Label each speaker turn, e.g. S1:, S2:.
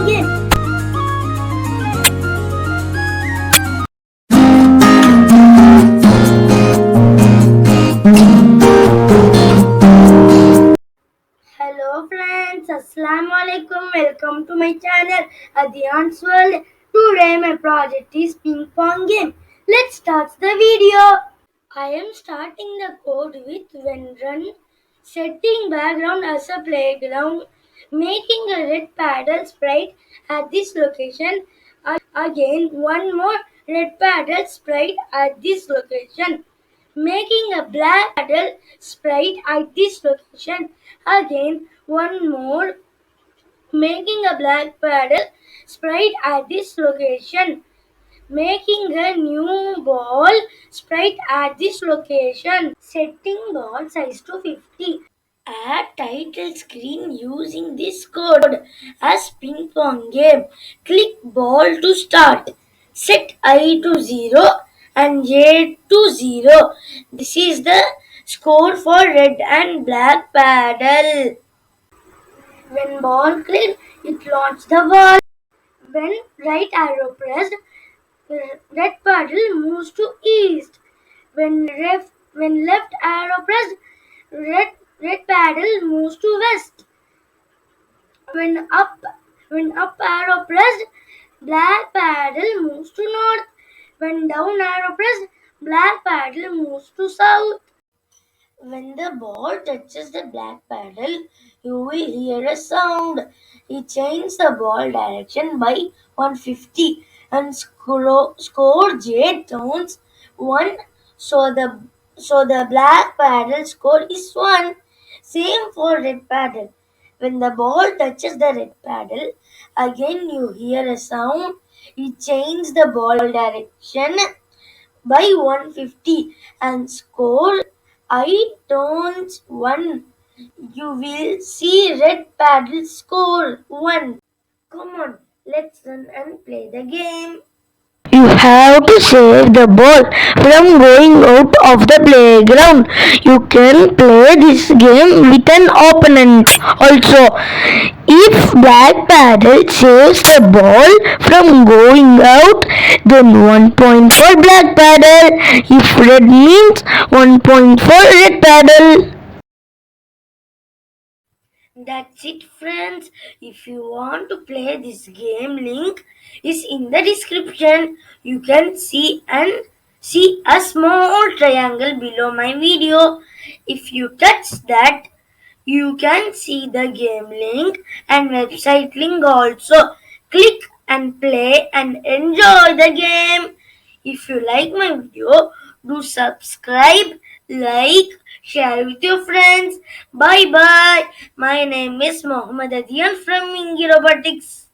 S1: ping-pong game. Hello friends, Assalamu alaikum. Welcome to my channel, Adyan's World. Today my project is ping pong game. Let's start the video. I am starting the code with when run, setting background as a playground, making a red paddle sprite at this location. Again, one more red paddle sprite at this location. Making a black paddle sprite at this location. Again, one more. Making a black paddle sprite at this location. Making a new ball sprite at this location. Setting ball size to 50. Add title screen using this code as ping pong game. Click ball to start. Set I to 0 and J to 0. This is the score for red and black paddle. When ball clicked, it launched the ball. When right arrow pressed, red paddle moves to east. When left arrow pressed, red paddle moves to west. When up arrow pressed, black paddle moves to north. When down arrow pressed, black paddle moves to south. When the ball touches the black paddle, you will hear a sound. It changes the ball direction by 150 and score J turns 1. So the black paddle score is 1. Same for red paddle. When the ball touches the red paddle, again you hear a sound. It changes the ball direction by 150 and score I turns 1. You will see red paddle score 1. Come on, let's run and play the game.
S2: You have to save the ball from going out of the playground. You can play this game with an opponent. Also, if black paddle saves the ball from going out, then 1 point for black paddle. If red means 1 point for red paddle.
S1: That's it friends. If you want to play this game, link is in the description. You can see a small triangle below my video. If you touch that, you can see the game link and website link also. Click and play and enjoy the game. If you like my video, do subscribe, like, share with your friends. Bye bye. My name is Mohammed Adian from Wiingy Robotics.